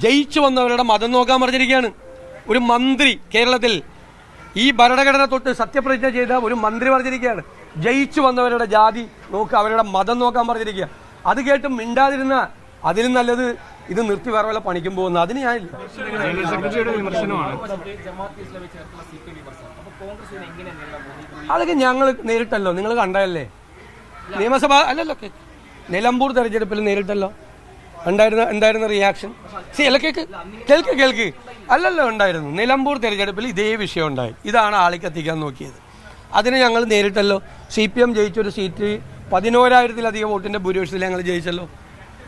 ജയിച്ചു വന്നവരുടെ മതം നോക്കാൻ പറഞ്ഞിരിക്കുകയാണ്. ഒരു മന്ത്രി കേരളത്തിൽ ഈ ഭരണഘടന തൊട്ട് സത്യപ്രതിജ്ഞ ചെയ്ത ഒരു മന്ത്രി പറഞ്ഞിരിക്കുകയാണ് ജയിച്ചു വന്നവരുടെ ജാതി നോക്കുക, അവരുടെ മതം നോക്കാൻ പറഞ്ഞിരിക്കുക. അത് കേട്ട് മിണ്ടാതിരുന്ന അതിലും നല്ലത് ഇത് നിർത്തി വേറെ വല്ല പണിക്കും പോകുന്ന. അതിന് ഞാനില്ല. അതൊക്കെ ഞങ്ങൾ നേരിട്ടല്ലോ, നിങ്ങൾ കണ്ടതല്ലേ. നിയമസഭ അല്ലല്ലോ, നിലമ്പൂർ തെരഞ്ഞെടുപ്പിൽ നേരിട്ടല്ലോ. എന്തായിരുന്നു റിയാക്ഷൻ? കേൾക്ക് അല്ലല്ലോ ഉണ്ടായിരുന്നു. നിലമ്പൂർ തെരഞ്ഞെടുപ്പിൽ ഇതേ വിഷയം ഉണ്ടായി. ഇതാണ് ആളിക്കത്തിക്കാൻ നോക്കിയത്. അതിന് ഞങ്ങൾ നേരിട്ടല്ലോ. CPM ജയിച്ചൊരു സീറ്റ് 11,000-ലധികം വോട്ടിന്റെ ഭൂരിപക്ഷത്തിൽ ഞങ്ങൾ ജയിച്ചല്ലോ.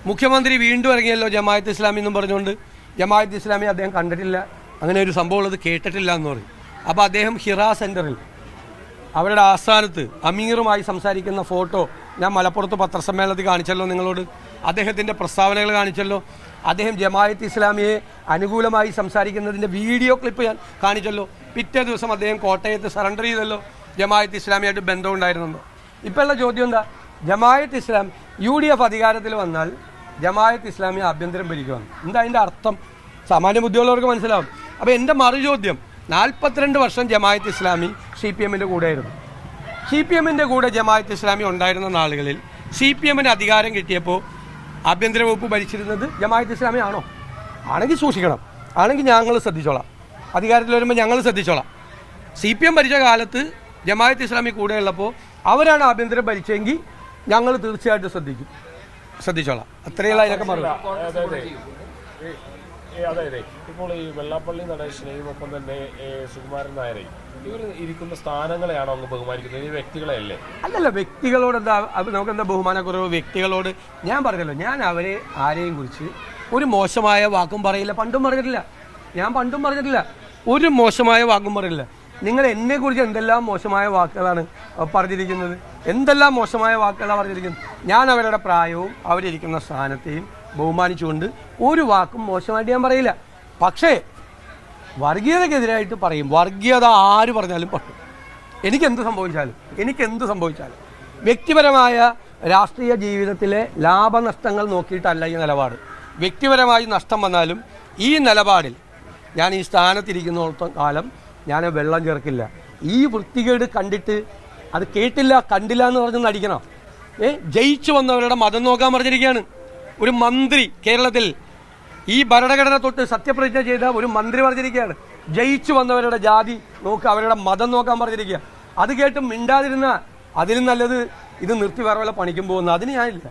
മുഖ്യമന്ത്രി വീണ്ടും ഇറങ്ങിയല്ലോ ജമാഅത്ത് ഇസ്ലാമി എന്നും പറഞ്ഞുകൊണ്ട്. ജമാഅത്ത് ഇസ്ലാമി അദ്ദേഹം കണ്ടിട്ടില്ല, അങ്ങനെ ഒരു സംഭവം ഉള്ളത് കേട്ടിട്ടില്ല എന്ന് പറയും. അപ്പോൾ അദ്ദേഹം ഹിറാ സെന്ററിൽ അവരുടെ ആസ്ഥാനത്ത് അമീറുമായി സംസാരിക്കുന്ന ഫോട്ടോ ഞാൻ മലപ്പുറത്ത് പത്രസമ്മേളനത്തിൽ കാണിച്ചല്ലോ നിങ്ങളോട്. അദ്ദേഹത്തിൻ്റെ പ്രസ്താവനകൾ കാണിച്ചല്ലോ. അദ്ദേഹം ജമാഅത്ത് ഇസ്ലാമിയെ അനുകൂലമായി സംസാരിക്കുന്നതിൻ്റെ വീഡിയോ ക്ലിപ്പ് ഞാൻ കാണിച്ചല്ലോ. പിറ്റേ ദിവസം അദ്ദേഹം കോട്ടയത്ത് സറണ്ടർ ചെയ്തല്ലോ, ജമാഅത്ത് ഇസ്ലാമിയായിട്ട് ബന്ധമുണ്ടായിരുന്നല്ലോ. ഇപ്പോഴുള്ള ചോദ്യം എന്താ? ജമാഅത്ത് ഇസ്ലാം UDF അധികാരത്തിൽ വന്നാൽ ജമാഅത്ത് ഇസ്ലാമി ആഭ്യന്തരം ഭരിക്കുകയാണ്. എന്താ അതിൻ്റെ അർത്ഥം? സാമാന്യ ബുദ്ധിയുള്ളവർക്ക് മനസ്സിലാവും. അപ്പോൾ എൻ്റെ മറുചോദ്യം, 42 വർഷം ജമാഅത്ത് ഇസ്ലാമി CPMൻ്റെ കൂടെയായിരുന്നു. CPMൻ്റെ കൂടെ ജമാഅത്ത് ഇസ്ലാമി ഉണ്ടായിരുന്ന നാളുകളിൽ CPMന് അധികാരം കിട്ടിയപ്പോൾ ആഭ്യന്തര വകുപ്പ് ഭരിച്ചിരുന്നത് ജമാഅത്ത് ഇസ്ലാമി ആണോ? ആണെങ്കിൽ സൂക്ഷിക്കണം, ആണെങ്കിൽ ഞങ്ങൾ ശ്രദ്ധിച്ചോളാം. അധികാരത്തിൽ വരുമ്പോൾ ഞങ്ങൾ ശ്രദ്ധിച്ചോളാം. CPM ഭരിച്ച കാലത്ത് ജമാഅത്ത് ഇസ്ലാമി കൂടെ ഉള്ളപ്പോൾ അവരാണ് ആഭ്യന്തരം ഭരിച്ചെങ്കിൽ ഞങ്ങൾ തീർച്ചയായിട്ടും ശ്രദ്ധിച്ചോളാം. അത്രയുള്ള അതിനൊക്കെ മറുപടി. അതായത് ഇപ്പോൾ ഈ വെള്ളാപ്പള്ളി നടേശനെയും ഒപ്പം തന്നെ സുകുമാരൻ നായരെയും ഇവർ ഇരിക്കുന്ന സ്ഥാനങ്ങളെയാണോ അങ്ങ് ബഹുമാനിക്കുന്നത്, ഈ വ്യക്തികളെ അല്ലേ? അല്ലല്ല, വ്യക്തികളോട് എന്താ നമുക്കെന്താ ബഹുമാനക്കുറവ്? വ്യക്തികളോട് ഞാൻ പറഞ്ഞല്ലോ, ഞാൻ അവരെ ആരെയും കുറിച്ച് ഒരു മോശമായ വാക്കും പറയില്ല. പണ്ടും പറഞ്ഞിട്ടില്ല, ഞാൻ പണ്ടും പറഞ്ഞിട്ടില്ല, ഒരു മോശമായ വാക്കും പറയില്ല. നിങ്ങൾ എന്നെക്കുറിച്ച് എന്തെല്ലാം മോശമായ വാക്കുകളാണ് പറഞ്ഞിരിക്കുന്നത്, എന്തെല്ലാം മോശമായ വാക്കുകളാണ് പറഞ്ഞിരിക്കുന്നത്. ഞാൻ അവരുടെ പ്രായവും അവരിയ്ക്കുന്ന സ്ഥാനത്തെയും ബഹുമാനിച്ചുകൊണ്ട് ഒരു വാക്കും മോശമായിട്ട് ഞാൻ പറയില്ല. പക്ഷേ വർഗീയതക്കെതിരായിട്ട് പറയും. വർഗീയത ആര് പറഞ്ഞാലും പറ്റും. എനിക്കെന്ത് സംഭവിച്ചാലും വ്യക്തിപരമായ രാഷ്ട്രീയ ജീവിതത്തിലെ ലാഭനഷ്ടങ്ങൾ നോക്കിയിട്ടല്ല ഈ നിലപാട്. വ്യക്തിപരമായി നഷ്ടം വന്നാലും ഈ നിലപാടിൽ ഞാൻ ഈ സ്ഥാനത്തിരിക്കുന്നിടത്തോളം കാലം ഞാൻ വെള്ളം ചേർക്കില്ല. ഈ വൃത്തികേട് കണ്ടിട്ട് അത് കേട്ടില്ല കണ്ടില്ല എന്ന് പറഞ്ഞ് നടിക്കണം. ജയിച്ചു വന്നവരുടെ മതം നോക്കാൻ പറഞ്ഞിരിക്കുകയാണ് ഒരു മന്ത്രി കേരളത്തിൽ ഈ ഭരണഘടന തൊട്ട് സത്യപ്രതിജ്ഞ ചെയ്ത ഒരു മന്ത്രി പറഞ്ഞിരിക്കുകയാണ് ജയിച്ചു വന്നവരുടെ ജാതി നോക്കുക, അവരുടെ മതം നോക്കാൻ പറഞ്ഞിരിക്കുക. അത് കേട്ട് മിണ്ടാതിരുന്ന അതിലും നല്ലത് ഇത് നിർത്തി വേറെ വല്ല പണിക്കും പോകുന്ന. അതിന് ഞാനില്ല.